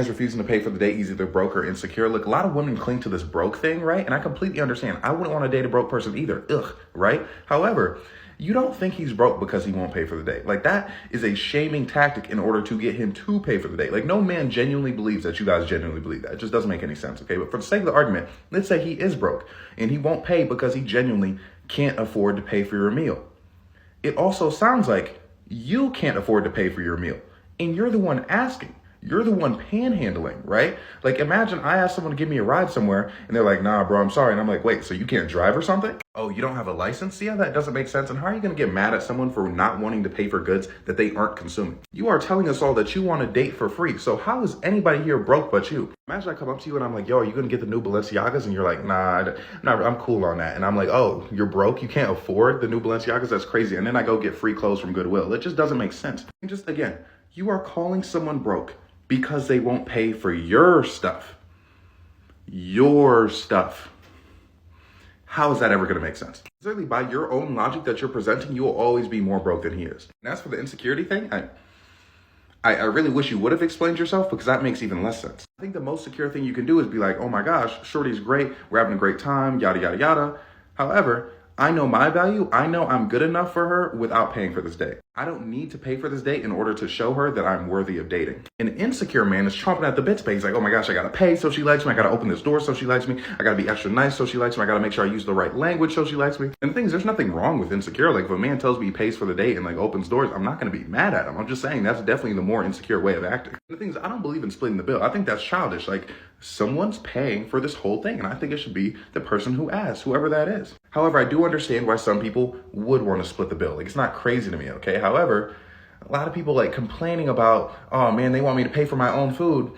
Man's refusing to pay for the date, he's either broke or insecure. Look, a lot of women cling to this broke thing, right? And I completely understand. I wouldn't want to date a broke person either. Ugh, right? However, you don't think he's broke because he won't pay for the date. Like, that is a shaming tactic in order to get him to pay for the date. Like, no man genuinely believes that you guys genuinely believe that. It just doesn't make any sense, okay? But for the sake of the argument, let's say he is broke and he won't pay because he genuinely can't afford to pay for your meal. It also sounds like you can't afford to pay for your meal and you're the one asking. You're the one panhandling, right? Like, imagine I ask someone to give me a ride somewhere and they're like, nah, bro, I'm sorry. And I'm like, wait, so you can't drive or something? Oh, you don't have a license? Yeah, that doesn't make sense. And how are you going to get mad at someone for not wanting to pay for goods that they aren't consuming? You are telling us all that you want to date for free. So how is anybody here broke but you? Imagine I come up to you and I'm like, yo, are you going to get the new Balenciagas? And you're like, nah, I'm cool on that. And I'm like, oh, you're broke? You can't afford the new Balenciagas? That's crazy. And then I go get free clothes from Goodwill. It just doesn't make sense. And just again, you are calling someone broke because they won't pay for your stuff. Your stuff. How is that ever going to make sense? Certainly, by your own logic that you're presenting, you will always be more broke than he is. And as for the insecurity thing, I really wish you would have explained yourself, because that makes even less sense. I think the most secure thing you can do is be like, oh my gosh, Shorty's great, we're having a great time, yada, yada, yada. However, I know my value. I know I'm good enough for her without paying for this date. I don't need to pay for this date in order to show her that I'm worthy of dating. An insecure man is chomping at the bits, but he's like, oh my gosh, I gotta pay so she likes me. I gotta open this door so she likes me. I gotta be extra nice so she likes me. I gotta make sure I use the right language so she likes me. And the thing is, there's nothing wrong with insecure. Like, if a man tells me he pays for the date and like opens doors, I'm not gonna be mad at him. I'm just saying that's definitely the more insecure way of acting. And the thing is, I don't believe in splitting the bill. I think that's childish. Like, someone's paying for this whole thing, and I think it should be the person who asks, whoever that is. However, I do understand why some people would want to split the bill. Like, it's not crazy to me, okay? However, a lot of people like complaining about, oh man, they want me to pay for my own food.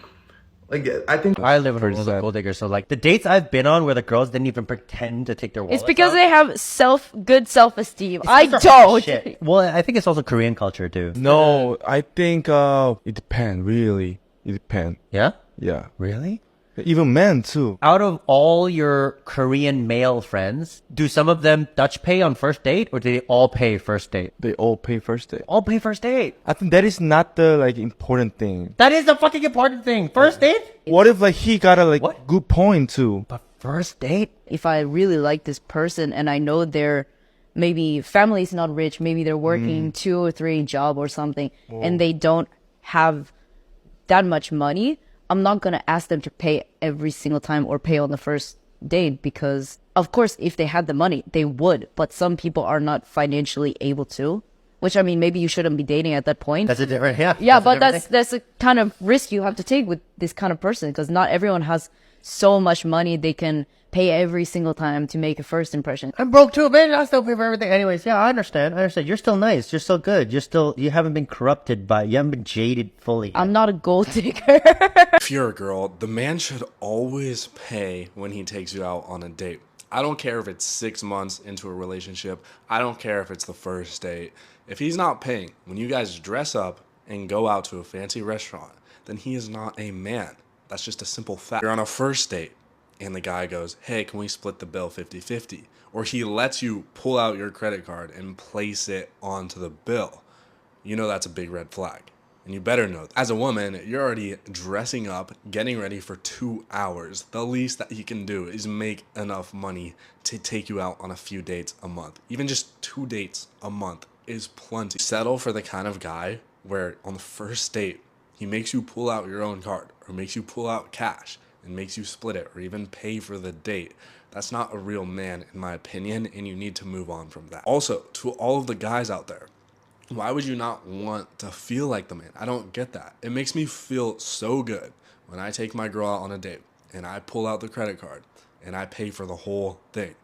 Like, I think I live with a gold digger, so like the dates I've been on where the girls didn't even pretend to take their wallets It's because out. they have good self-esteem. I don't. Shit. Well, I think it's also Korean culture too. No, I think it depends, really. It depends. Yeah? Yeah. Really? Even men too. Out of all your Korean male friends, do some of them Dutch pay on first date, or do they all pay first date? They all pay first date. All pay first date. I think that is not the like important thing. That is the fucking important thing. First date? What if like he got a like What? good point too? But first date? If I really like this person and I know their maybe family's not rich, maybe they're working 2 or 3 job or something, and they don't have that much money, I'm not going to ask them to pay every single time or pay on the first date, because of course, if they had the money, they would. But some people are not financially able to, which, I mean, maybe you shouldn't be dating at that point. That's a different, yeah. Yeah, a but different thing. that's a kind of risk you have to take with this kind of person, because not everyone has so much money they can pay every single time to make a first impression. I'm broke too, man. I still pay for everything. Anyways, yeah, I understand. You're still nice. You're still good. You haven't been corrupted you haven't been jaded fully. I'm not a gold digger. If you're a girl, the man should always pay when he takes you out on a date. I don't care if it's 6 months into a relationship. I don't care if it's the first date. If he's not paying when you guys dress up and go out to a fancy restaurant, then he is not a man. That's just a simple fact. You're on a first date and the guy goes, hey, can we split the bill 50-50? Or he lets you pull out your credit card and place it onto the bill. You know that's a big red flag. And you better know that. As a woman, you're already dressing up, getting ready for 2 hours. The least that he can do is make enough money to take you out on a few dates a month. Even just 2 dates a month is plenty. Settle for the kind of guy where on the first date, he makes you pull out your own card or makes you pull out cash and makes you split it or even pay for the date. That's not a real man, in my opinion, and you need to move on from that. Also, to all of the guys out there, why would you not want to feel like the man? I don't get that. It makes me feel so good when I take my girl out on a date and I pull out the credit card and I pay for the whole thing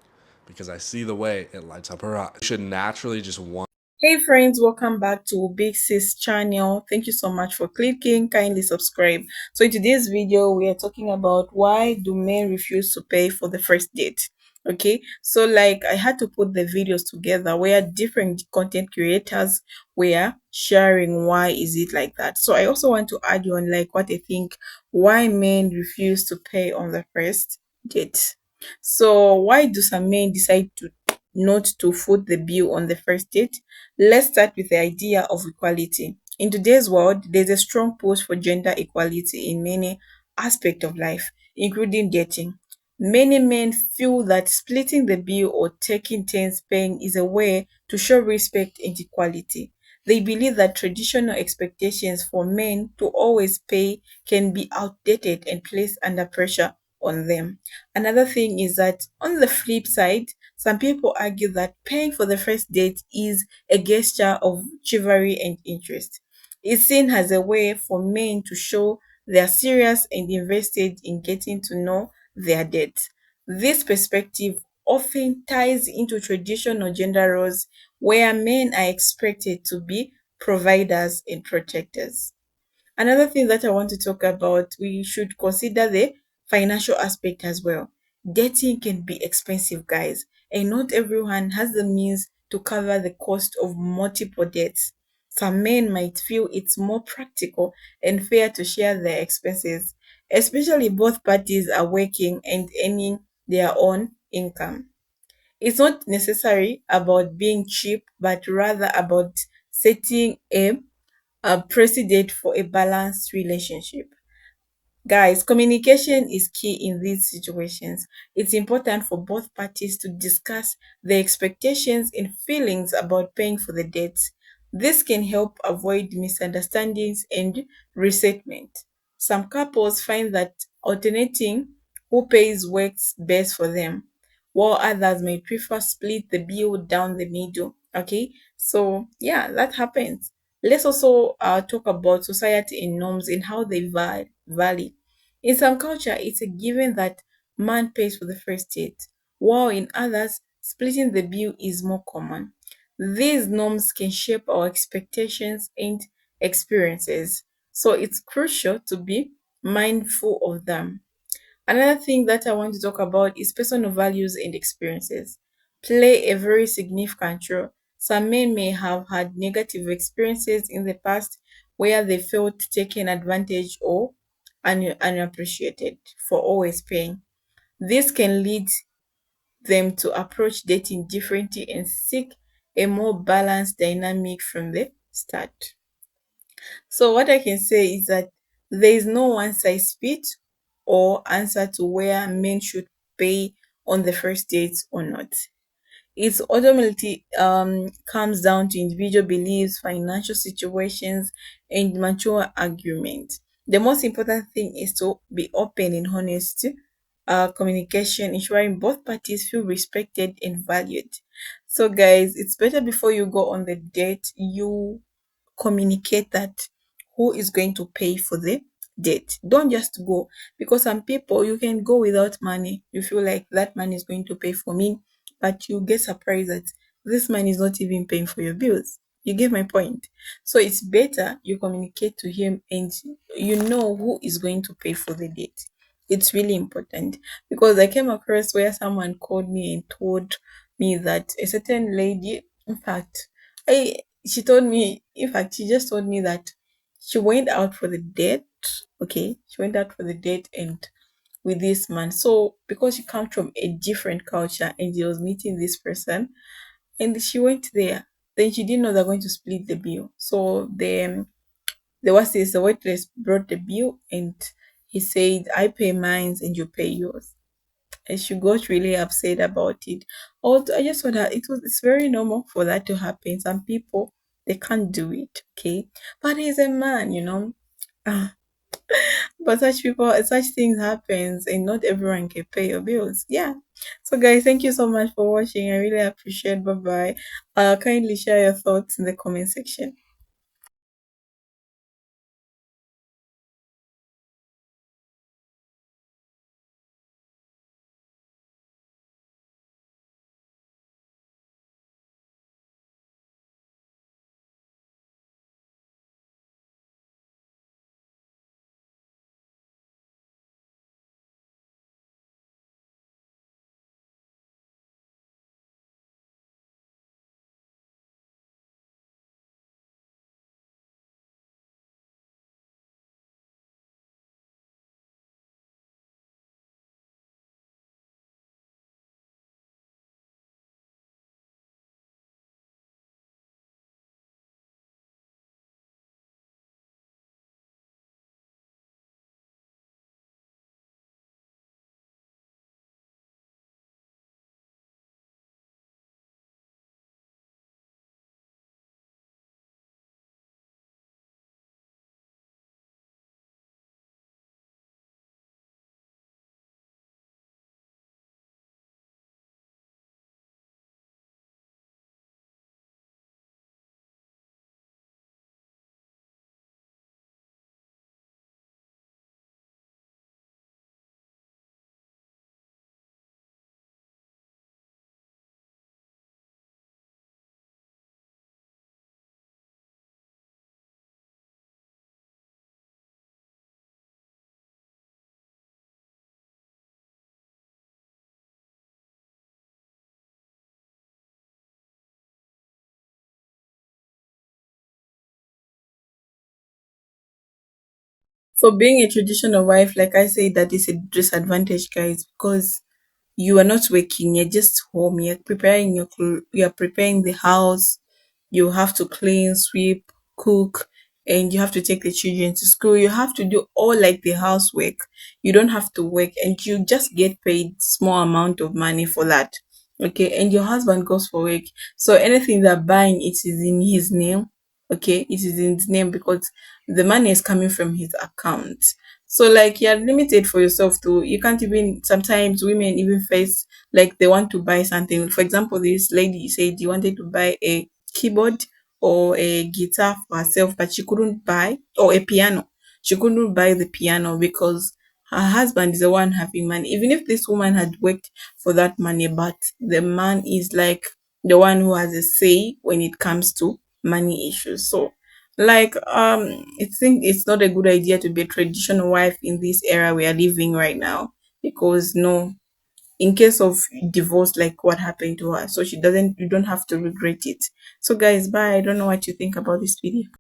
because I see the way it lights up her eyes. You should naturally just want. Hey friends, welcome back to Big Sis channel. Thank you so much for clicking. Kindly subscribe. So in today's video, we are talking about why do men refuse to pay for the first date. Okay, so like I had to put the videos together where different content creators were sharing why is it like that. So I also want to add on like what I think why men refuse to pay on the first date. So why do some men decide to not to foot the bill on the first date? Let's start with the idea of equality. In today's world, there's a strong push for gender equality in many aspects of life, including dating. Many men feel that splitting the bill or taking turns paying is a way to show respect and equality. They believe that traditional expectations for men to always pay can be outdated and place under pressure on them. Another thing is that on the flip side, some people argue that paying for the first date is a gesture of chivalry and interest. It's seen as a way for men to show they are serious and invested in getting to know their date. This perspective often ties into traditional gender roles where men are expected to be providers and protectors. Another thing that I want to talk about, we should consider the financial aspect as well. Dating can be expensive, guys, and not everyone has the means to cover the cost of multiple dates. Some men might feel it's more practical and fair to share their expenses, especially both parties are working and earning their own income. It's not necessary about being cheap, but rather about setting a precedent for a balanced relationship. Guys, communication is key in these situations. It's important for both parties to discuss their expectations and feelings about paying for the debts. This can help avoid misunderstandings and resentment. Some couples find that alternating who pays works best for them, while others may prefer split the bill down the middle. Okay, so yeah, that happens. Let's also talk about society and norms and how they vary. In some culture, it's a given that man pays for the first date, while in others, splitting the bill is more common. These norms can shape our expectations and experiences, so it's crucial to be mindful of them. Another thing that I want to talk about is personal values and experiences play a very significant role. Some men may have had negative experiences in the past where they felt taken advantage or unappreciated for always paying. This can lead them to approach dating differently and seek a more balanced dynamic from the start. So what I can say is that there is no one size fits or answer to where men should pay on the first date or not. It ultimately comes down to individual beliefs, financial situations, and mature argument. The most important thing is to be open and honest communication, ensuring both parties feel respected and valued. So, guys, it's better before you go on the date, you communicate that who is going to pay for the date. Don't just go because some people you can go without money. You feel like that money is going to pay for me, but you get surprised that this man is not even paying for your bills. You get my point. So it's better you communicate to him and you know who is going to pay for the date. It's really important because I came across where someone called me and told me that a certain lady, in fact, I she told me, in fact, she just told me that she went out for the date. Okay, she went out for the date and with this man. So because she comes from a different culture and she was meeting this person, and she went there. Then she didn't know they're going to split the bill. So the was this the waitress brought the bill and he said, "I pay mine and you pay yours." And she got really upset about it. Although I just thought that it's very normal for that to happen. Some people they can't do it, okay? But he's a man, you know. Ah, but such people, such things happens, and not everyone can pay your bills. Yeah. So guys, thank you so much for watching. I really appreciate. Bye bye. Kindly share your thoughts in the comment section. So being a traditional wife, like I say, that is a disadvantage, guys, because you are not working, you're just home, you're preparing you're preparing the house, you have to clean, sweep, cook, and you have to take the children to school. You have to do all like the housework. You don't have to work, and you just get paid small amount of money for that. Okay, and your husband goes for work, so anything they're buying, it is in his name. Okay, it is in his name because the money is coming from his account. So like you're limited for yourself too. You can't even, sometimes women even face like they want to buy something. For example, this lady said you wanted to buy a keyboard or a guitar for herself, but she couldn't buy, or a piano. She couldn't buy the piano because her husband is the one having money. Even if this woman had worked for that money, but the man is like the one who has a say when it comes to money issues. So like I think it's not a good idea to be a traditional wife in this era we are living right now, because no, in case of divorce, like what happened to her, so she doesn't, you don't have to regret it. So guys, bye. I don't know what you think about this video.